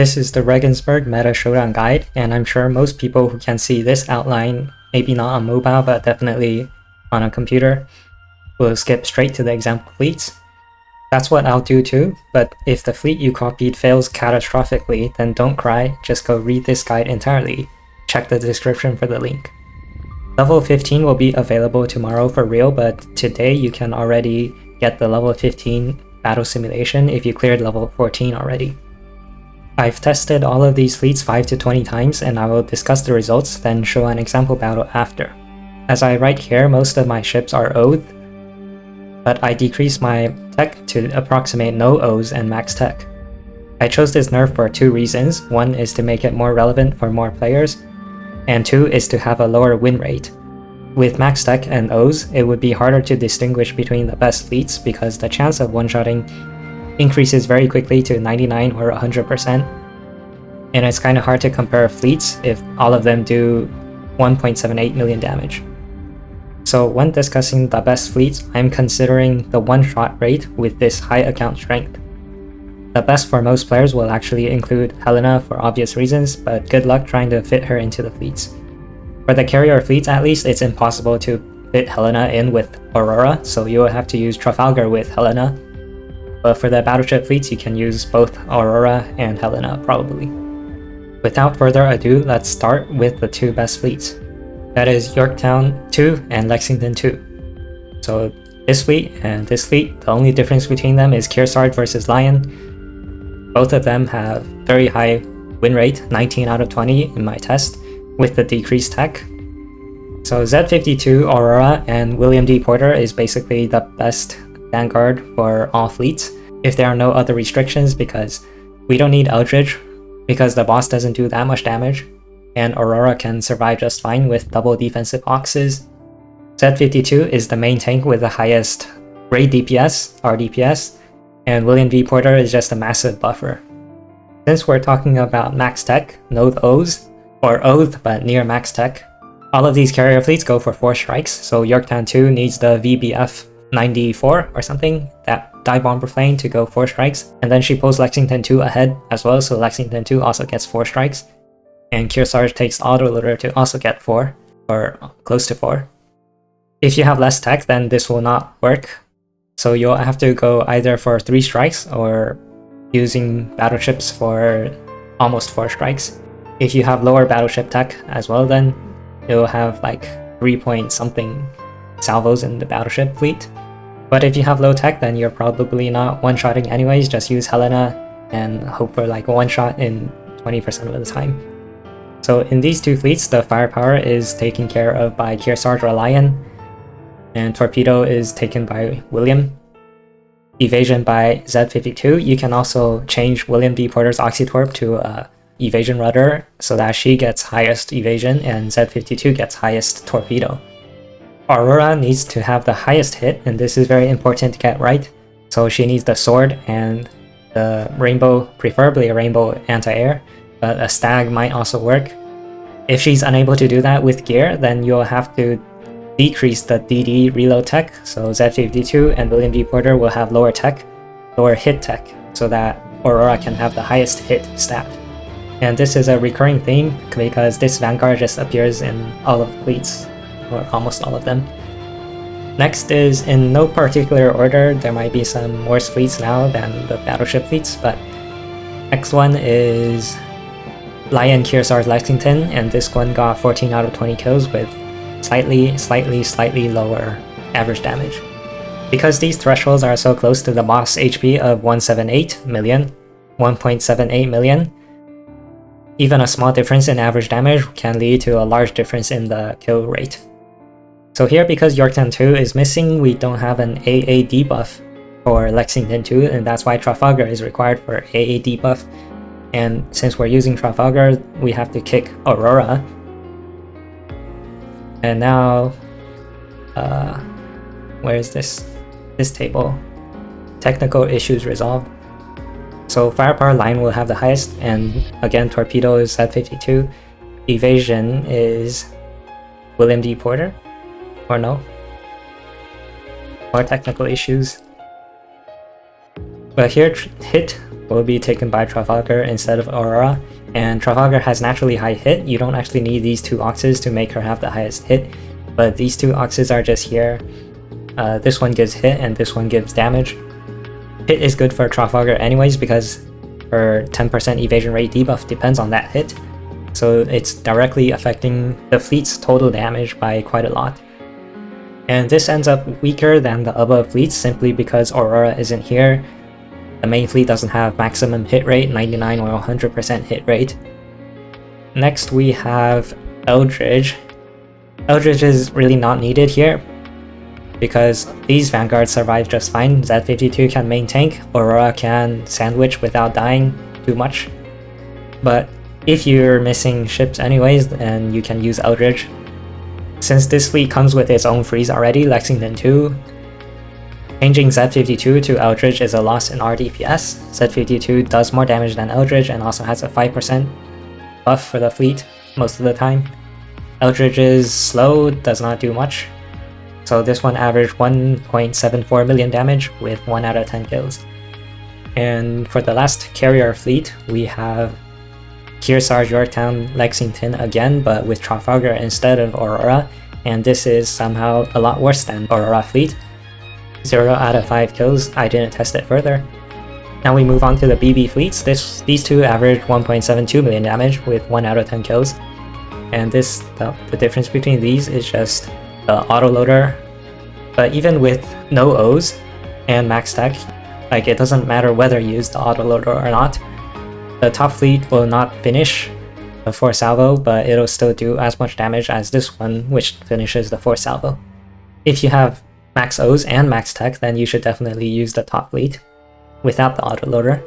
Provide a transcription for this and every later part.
This is the Regensburg Meta Showdown Guide, and I'm sure most people who can see this outline, maybe not on mobile, but definitely on a computer, will skip straight to the example fleets. That's what I'll do too, but if the fleet you copied fails catastrophically, then don't cry, just go read this guide entirely. Check the description for the link. Level 15 will be available tomorrow for real, but today you can already get the level 15 battle simulation if you cleared level 14 already. I've tested all of these fleets 5 to 20 times, and I will discuss the results, then show an example battle after. As I write here, most of my ships are O'd, but I decreased my tech to approximate no O's and max tech. I chose this nerf for two reasons. One is to make it more relevant for more players, and two is to have a lower win rate. With max tech and O's, it would be harder to distinguish between the best fleets because the chance of one-shotting increases very quickly to 99 or 100%, and it's kind of hard to compare fleets if all of them do 1.78 million damage. So when discussing the best fleets, I'm considering the one-shot rate with this high account strength. The best for most players will actually include Helena for obvious reasons, but good luck trying to fit her into the fleets. For the carrier fleets at least, it's impossible to fit Helena in with Aurora, so you will have to use Trafalgar with Helena. But for the battleship fleets, you can use both Aurora and Helena, probably. Without further ado, let's start with the two best fleets. That is Yorktown II and Lexington II. So this fleet and this fleet, the only difference between them is Kearsarge versus Lion. Both of them have very high win rate, 19 out of 20 in my test, with the decreased tech. So Z52 Aurora and William D. Porter is basically the best vanguard for all fleets if there are no other restrictions, because we don't need Eldridge because the boss doesn't do that much damage, and Aurora can survive just fine with double defensive oxes. Z52 is the main tank with the highest raid DPS, RDPS, and William D. Porter is just a massive buffer. Since we're talking about max tech, no O's, or Oath but near max tech, all of these carrier fleets go for 4 strikes, so Yorktown 2 needs the VBF 94 or something, that dive bomber plane, to go 4 strikes, and then she pulls Lexington 2 ahead as well, so Lexington 2 also gets 4 strikes, and Kearsarge takes autoloader to also get 4, or close to 4. If you have less tech, then this will not work, so you'll have to go either for 3 strikes or using battleships for almost 4 strikes. If you have lower battleship tech as well, then you'll have like 3 point something salvos in the battleship fleet. But if you have low tech, then you're probably not one-shotting anyways, just use Helena and hope for like a one-shot in 20% of the time. So in these two fleets, the firepower is taken care of by Kearsarge or Lion, and torpedo is taken by William. Evasion by Z52. You can also change William D. Porter's Oxytorp to evasion rudder so that she gets highest evasion and Z52 gets highest torpedo. Aurora needs to have the highest hit, and this is very important to get right. So she needs the sword and the rainbow, preferably a rainbow anti-air, but a stag might also work. If she's unable to do that with gear, then you'll have to decrease the DD reload tech, so Z52 and William D. Porter will have lower tech, lower hit tech, so that Aurora can have the highest hit stat. And this is a recurring theme because this vanguard just appears in all of the fleets, or almost all of them. Next is, in no particular order, there might be some worse fleets now than the battleship fleets, but next one is Lion Kearsarge Lexington, and this one got 14 out of 20 kills with slightly lower average damage. Because these thresholds are so close to the boss HP of 1.78 million, even a small difference in average damage can lead to a large difference in the kill rate. So here, because Yorktown 2 is missing, we don't have an AA debuff for Lexington 2, and that's why Trafalgar is required for AA debuff. And since we're using Trafalgar, we have to kick Aurora. And now, where is this table? Technical issues resolved. So firepower line will have the highest, and again torpedo is at 52. Evasion is William D. Porter, or no? More technical issues. But here hit will be taken by Trafalgar instead of Aurora, and Trafalgar has naturally high hit. You don't actually need these two oxes to make her have the highest hit, but these two oxes are just here. This one gives hit and this one gives damage. Hit is good for Trafalgar anyways because her 10% evasion rate debuff depends on that hit, so it's directly affecting the fleet's total damage by quite a lot. And this ends up weaker than the above fleets simply because Aurora isn't here. The main fleet doesn't have maximum hit rate, 99 or 100% hit rate. Next we have Eldridge. Eldridge is really not needed here because these vanguards survive just fine. Z52 can main tank, Aurora can sandwich without dying too much. But if you're missing ships anyways, then you can use Eldridge. Since this fleet comes with its own freeze already, Lexington II, changing Z52 to Eldridge is a loss in RDPS. Z52 does more damage than Eldridge and also has a 5% buff for the fleet most of the time. Eldridge is slow, does not do much. So this one averaged 1.74 million damage with 1 out of 10 kills. And for the last carrier fleet, we have Kearsarge, Yorktown, Lexington again, but with Trafalgar instead of Aurora, and this is somehow a lot worse than Aurora fleet. 0 out of 5 kills, I didn't test it further. Now we move on to the BB fleets. These two average 1.72 million damage with 1 out of 10 kills. And the difference between these is just the autoloader. But even with no O's and max tech, like it doesn't matter whether you use the autoloader or not, the top fleet will not finish the 4 salvo, but it'll still do as much damage as this one, which finishes the 4 salvo. If you have max O's and max tech, then you should definitely use the top fleet without the autoloader.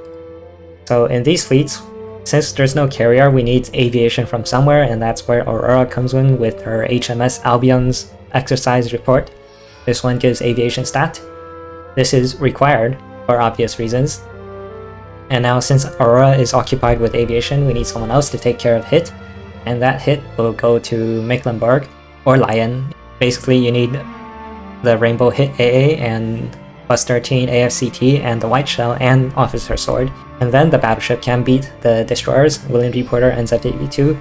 So in these fleets, since there's no carrier, we need aviation from somewhere, and that's where Aurora comes in with her HMS Albion's exercise report. This one gives aviation stat. This is required for obvious reasons. And now since Aurora is occupied with aviation, we need someone else to take care of hit, and that hit will go to Mecklenburg or Lion. Basically you need the Rainbow Hit AA and plus 13 AFCT and the White Shell and Officer Sword. And then the battleship can beat the destroyers, William D. Porter and Z-82.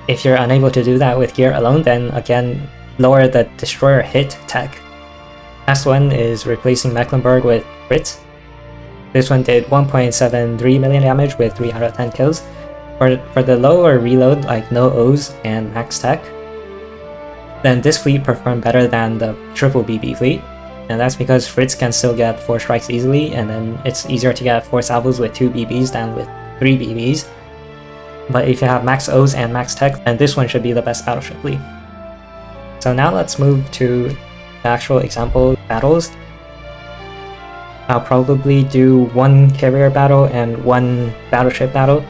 If you're unable to do that with gear alone, then again, lower the destroyer hit tech. Last one is replacing Mecklenburg with Fritz. This one did 1.73 million damage with 3 out of 10 kills. For the lower reload, like no O's and max tech, then this fleet performed better than the triple BB fleet. And that's because Fritz can still get 4 strikes easily, and then it's easier to get 4 salvos with 2 BBs than with 3 BBs. But if you have max O's and max tech, then this one should be the best battleship fleet. So now let's move to the actual example battles. I'll probably do 1 carrier battle and 1 battleship battle.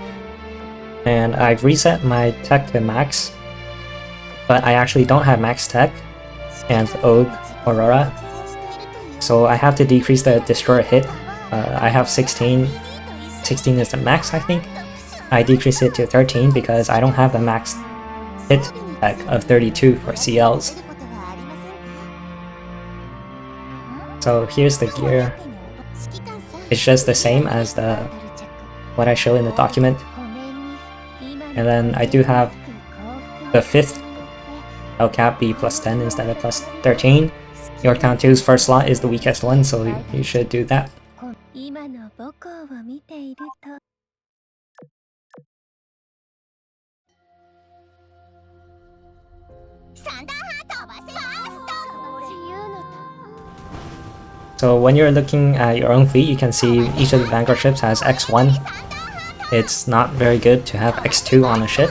And I've reset my tech to max, but I actually don't have max tech and Aurora. So I have to decrease the destroyer hit. I have 16. 16 is the max, I think. I decrease it to 13 because I don't have the max hit tech of 32 for CLs. So here's the gear. It's just the same as what I show in the document. And then I do have the 5th LCAP be plus 10 instead of plus 13. Yorktown 2's first slot is the weakest one, so you should do that. So when you're looking at your own fleet, you can see each of the Vanguard ships has X1. It's not very good to have X2 on a ship.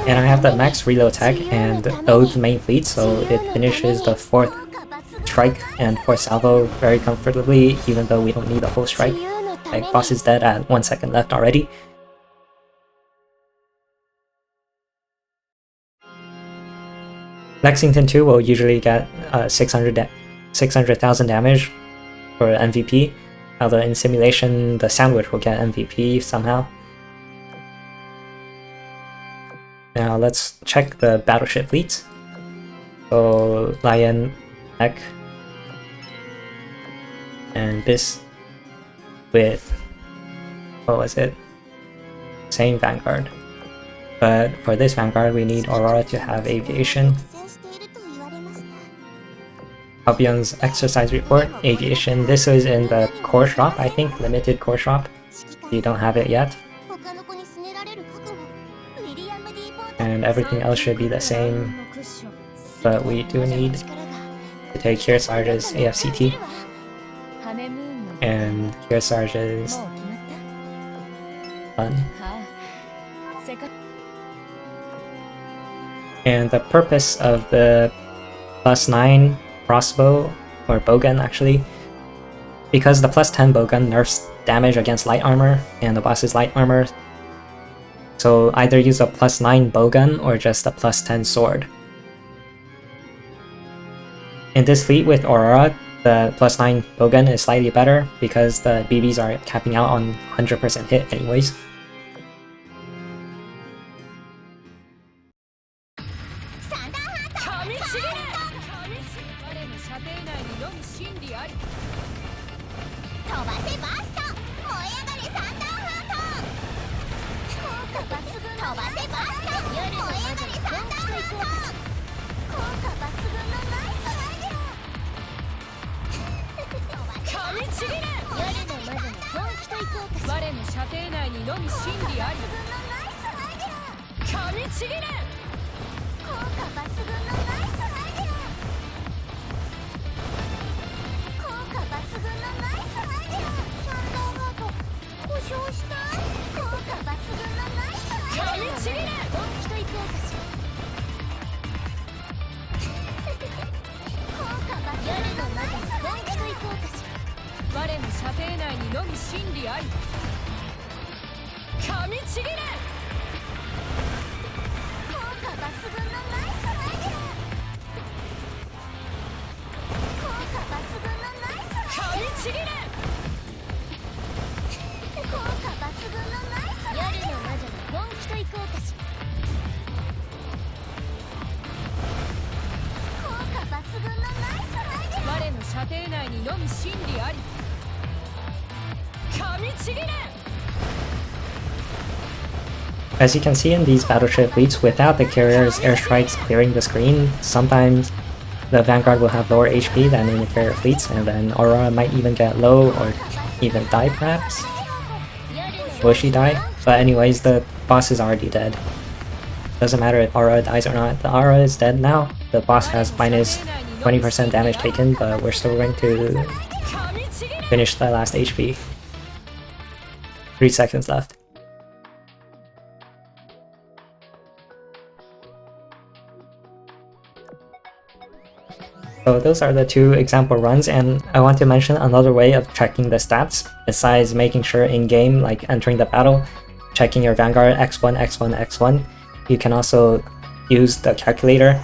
And I have the max reload tech and those main fleets, so it finishes the 4th strike and 4th salvo very comfortably, even though we don't need a whole strike. Like, boss is dead at 1 second left already. Lexington II will usually get 600,000 damage for MVP, although in simulation the sandwich will get MVP somehow. Now let's check the battleship fleets. So Lion, Bismarck, and this with, what was it? Same Vanguard. But for this Vanguard we need Aurora to have aviation. Albion's exercise report, aviation. This is in the core shop, I think, limited core shop. You don't have it yet. And everything else should be the same, but we do need to take Kearsarge's AFCT and Kearsarge's fun. And the purpose of the +9 crossbow, or bowgun actually, because the +10 bowgun nerfs damage against light armor and the boss's light armor, so either use a +9 bowgun or just a +10 sword. In this fleet with Aurora, the +9 bowgun is slightly better because the BBs are capping out on 100% hit anyways. As you can see in these battleship fleets, without the carrier's airstrikes clearing the screen, sometimes the Vanguard will have lower HP than in the carrier fleets, and then Aurora might even get low or even die perhaps. Will she die? But anyways, the boss is already dead. Doesn't matter if Aurora dies or not, the Aurora is dead now. The boss has minus 20% damage taken, but we're still going to finish the last HP. 3 seconds left. So those are the 2 example runs, and I want to mention another way of checking the stats, besides making sure in-game, like entering the battle, checking your Vanguard X1, X1, X1, you can also use the calculator.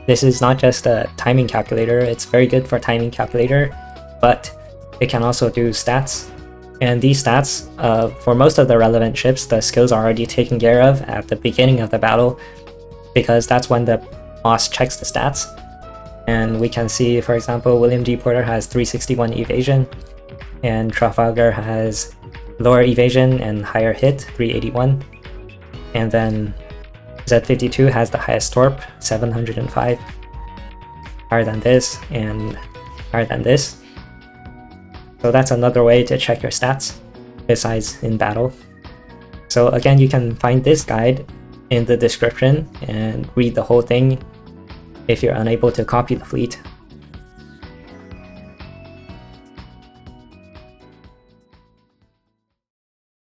This is not just a timing calculator, it's very good for timing calculator, but it can also do stats. And these stats, for most of the relevant ships, the skills are already taken care of at the beginning of the battle, because that's when the boss checks the stats. And we can see, for example, William G. Porter has 361 evasion, and Trafalgar has lower evasion and higher hit, 381. And then Z52 has the highest torp, 705. Higher than this and higher than this. So that's another way to check your stats, besides in battle. So again, you can find this guide in the description and read the whole thing if you're unable to copy the fleet.